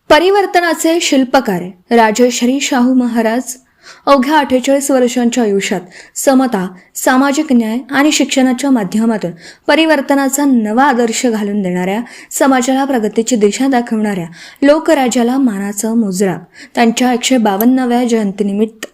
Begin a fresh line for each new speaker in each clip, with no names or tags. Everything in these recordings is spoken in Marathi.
परिवर्तनाचे शिल्पकार राजश्री शाहू महाराज अवघ्या 48 वर्षांच्या आयुष्यात समता, सामाजिक न्याय आणि शिक्षणाच्या माध्यमातून परिवर्तनाचा नवा आदर्श घालून देणाऱ्या, समाजाला प्रगतीची दिशा दाखवणाऱ्या लोकराजाला मानाचा मुजरा त्यांच्या 152व्या जयंतीनिमित्त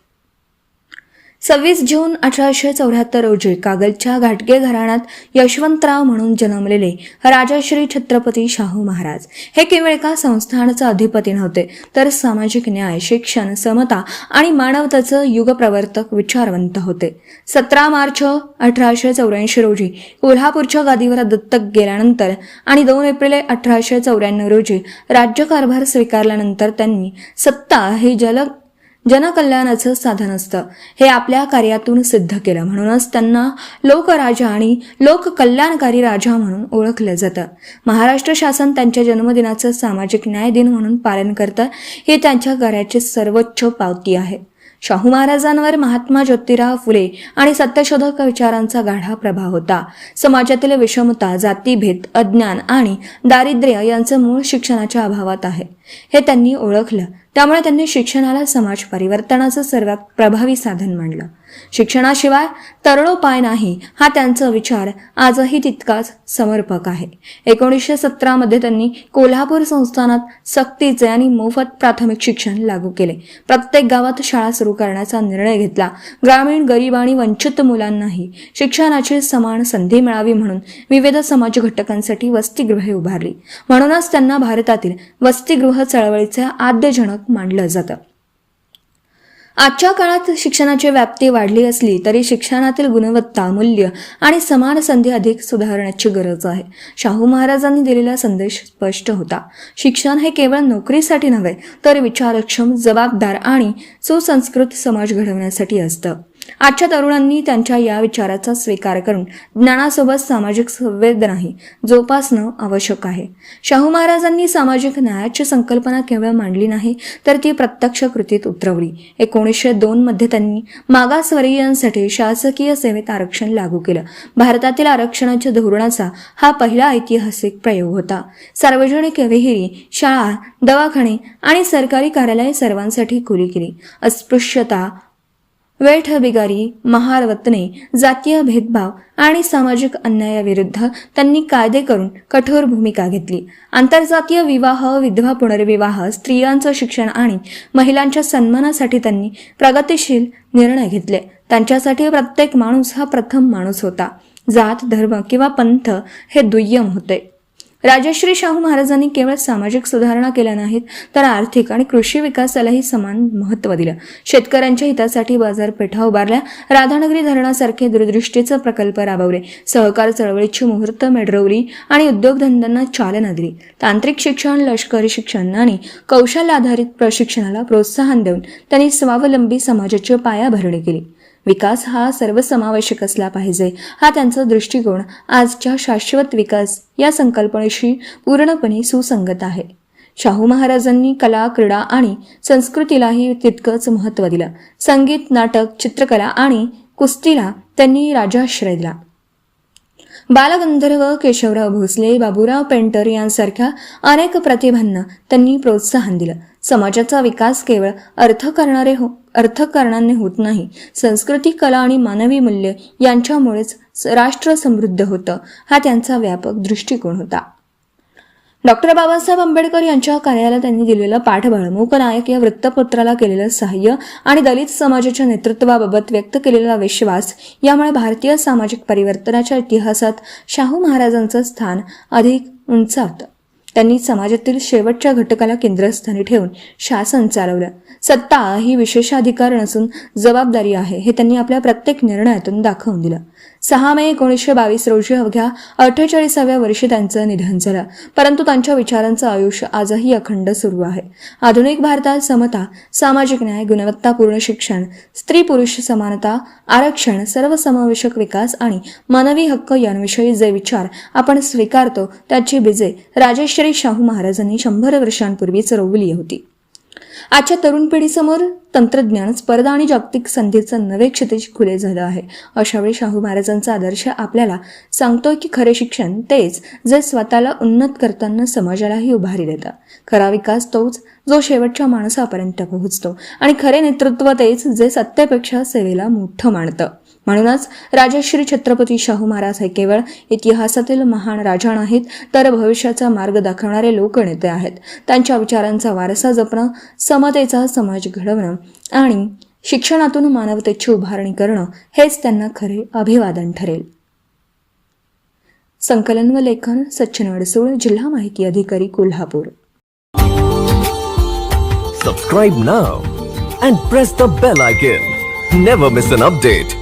26 जून 1874 रोजी कागलच्या घाटगे घराण्यात यशवंतराव म्हणून जन्मलेले राजश्री छत्रपती शाहू महाराज हे केवळ एका संस्थानाचा अधिपती नव्हते, तर सामाजिक न्याय, शिक्षण, समता आणि मानवतेचं युगप्रवर्तक विचारवंत होते. 17 मार्च 1884 रोजी कोल्हापूरच्या गादीवर दत्तक गेल्यानंतर आणि 2 एप्रिल 1894 रोजी राज्यकारभार स्वीकारल्यानंतर त्यांनी सत्ता ही जनकल्याणाचं साधन असतं हे आपल्या कार्यातून सिद्ध केलं. म्हणूनच त्यांना लोकराजा आणि लोककल्याणकारी राजा म्हणून ओळखलं जातं. महाराष्ट्र शासन त्यांच्या जन्मदिनाचं सामाजिक न्याय दिन म्हणून पालन करतं. हे त्यांच्या कार्याची सर्वोच्च पावती आहे. शाहू महाराजांवर महात्मा ज्योतिराव फुले आणि सत्यशोधक विचारांचा गाढा प्रभाव होता. समाजातील विषमता, जातीभेद, अज्ञान आणि दारिद्र्य यांचं मूळ शिक्षणाच्या अभावात आहे हे त्यांनी ओळखलं. त्यामुळे त्यांनी शिक्षणाला समाज परिवर्तनाचं सर्वात प्रभावी साधन मानलं. शिक्षणाशिवाय तरुणोपाय नाही हा त्यांचा विचार आजही तितकाच समर्पक आहे. 1917 मध्ये त्यांनी कोल्हापूर संस्थानात सक्तीचे आणि मोफत प्राथमिक शिक्षण लागू केले. प्रत्येक गावात शाळा सुरू करण्याचा निर्णय घेतला. ग्रामीण, गरीब आणि वंचित मुलांनाही शिक्षणाची समान संधी मिळावी म्हणून विविध समाज घटकांसाठी वसतिगृहे उभारली. म्हणूनच त्यांना भारतातील वसतिगृह चळवळीचे आद्यजनक मानलं जातं. आजच्या काळात शिक्षणाची व्याप्ती वाढली असली तरी शिक्षणातील गुणवत्ता, मूल्य आणि समान संधी अधिक सुधारण्याची गरज आहे. शाहू महाराजांनी दिलेला संदेश स्पष्ट होता. शिक्षण हे केवळ नोकरीसाठी नव्हे, तर विचारक्षम, जबाबदार आणि सुसंस्कृत समाज घडवण्यासाठी असतं. आजच्या तरुणांनी त्यांच्या या विचाराचा स्वीकार करून ज्ञानासोबत सामाजिक संवेदनाही जोपासणं आवश्यक आहे. शाहू महाराजांनी सामाजिक न्यायाची संकल्पना केवळ मांडली नाही, तर ती प्रत्यक्ष कृतीत उतरवली. 1902 मध्ये त्यांनी मागासवर्गीयांसाठी शासकीय सेवेत आरक्षण लागू केलं. भारतातील आरक्षणाच्या धोरणाचा हा पहिला ऐतिहासिक प्रयोग होता. सार्वजनिक विहिरी, शाळा, दवाखाने आणि सरकारी कार्यालये सर्वांसाठी खुली केली. अस्पृश्यता, वेठबिगारी, महारवतने, जातीय भेदभाव आणि सामाजिक अन्यायाविरुद्ध त्यांनी कायदे करून कठोर भूमिका घेतली. आंतरजातीय विवाह, विधवा पुनर्विवाह, स्त्रियांचं शिक्षण आणि महिलांच्या सन्मानासाठी त्यांनी प्रगतिशील निर्णय घेतले. त्यांच्यासाठी प्रत्येक माणूस हा प्रथम माणूस होता. जात, धर्म किंवा पंथ हे दुय्यम होते. राजश्री शाहू महाराजांनी केवळ सामाजिक सुधारणा केल्या नाहीत, तर आर्थिक आणि कृषी विकासालाही समान महत्त्व दिलं. शेतकऱ्यांच्या हितासाठी बाजारपेठा उभारल्या, राधानगरी धरणासारखे दूरदृष्टीचे प्रकल्प राबवले, सहकार चळवळीची मुहूर्त मेढरवली आणि उद्योगधंद्यांना चालना दिली. तांत्रिक शिक्षण, लष्करी शिक्षण आणि कौशल्य आधारित प्रशिक्षणाला प्रोत्साहन देऊन त्यांनी स्वावलंबी समाजाची पायाभरणी केली. विकास हा सर्वसमावेशक असला पाहिजे हा त्यांचा दृष्टिकोन आजच्या शाश्वत विकास या संकल्पनेशी पूर्णपणे सुसंगत आहे. शाहू महाराजांनी कला, क्रीडा आणि संस्कृतीलाही तितकंच महत्त्व दिलं. संगीत, नाटक, चित्रकला आणि कुस्तीला त्यांनी राजाश्रय दिला. बालगंधर्व केशवराव भोसले, बाबूराव पेंटर यांसारख्या अनेक प्रतिभांना त्यांनी प्रोत्साहन दिलं. समाजाचा विकास केवळ अर्थकारणाने होत नाही. संस्कृती, कला आणि मानवी मूल्य यांच्यामुळेच राष्ट्र समृद्ध होतं हा त्यांचा व्यापक दृष्टिकोन होता. डॉक्टर बाबासाहेब आंबेडकर यांच्या कार्याला त्यांनी दिलेलं पाठबळ, मूकनायक या वृत्तपत्राला केलेलं सहाय्य आणि दलित समाजाच्या नेतृत्वाबाबत व्यक्त केलेला विश्वास यामुळे भारतीय सामाजिक परिवर्तनाच्या इतिहासात शाहू महाराजांचं स्थान अधिक उंचावतं. त्यांनी समाजातील शेवटच्या घटकाला केंद्रस्थानी ठेवून शासन चालवलं. सत्ता ही विशेषाधिकार नसून जबाबदारी आहे हे त्यांनी आपल्या प्रत्येक निर्णयातून दाखवून दिलं. 6 मे 1922 रोजी अवघ्या 48व्या वर्षी त्यांचं निधन झालं. परंतु त्यांच्या विचारांचं आयुष्य आजही अखंड सुरू आहे. आधुनिक भारतात समता, सामाजिक न्याय, गुणवत्तापूर्ण शिक्षण, स्त्री पुरुष समानता, आरक्षण, सर्वसमावेशक विकास आणि मानवी हक्क यांविषयी जे विचार आपण स्वीकारतो त्याची बीजे राजश्री शाहू महाराजांनी 100 वर्षांपूर्वीच रोवली होती. आजच्या तरुण पिढीसमोर तंत्रज्ञान, स्पर्धा आणि जागतिक संधीचं नवे क्षितिज खुले झालं आहे. अशावेळी शाहू महाराजांचा आदर्श आपल्याला सांगतोय की खरे शिक्षण तेच जे स्वतःला उन्नत करताना समाजालाही उभारी देतं. खरा विकास तोच जो शेवटच्या माणसापर्यंत पोहोचतो आणि खरे नेतृत्व तेच जे सत्तेपेक्षा सेवेला मोठं मानतं. म्हणूनच राजश्री छत्रपती शाहू महाराज हे केवळ इतिहासातील महान राजा नाहीत, तर भविष्याचा मार्ग दाखवणारे लोकनेते आहेत. त्यांच्या विचारांचा वारसा जपणं, समतेचा समाज घडवणं आणि शिक्षणातून मानवतेची उभारणी करणं हेच त्यांना खरे अभिवादन ठरेल. संकलन व लेखन सचिन वडसूळ, जिल्हा माहिती अधिकारी, Kolhapur.
Subscribe now and press the bell icon. Never miss an update.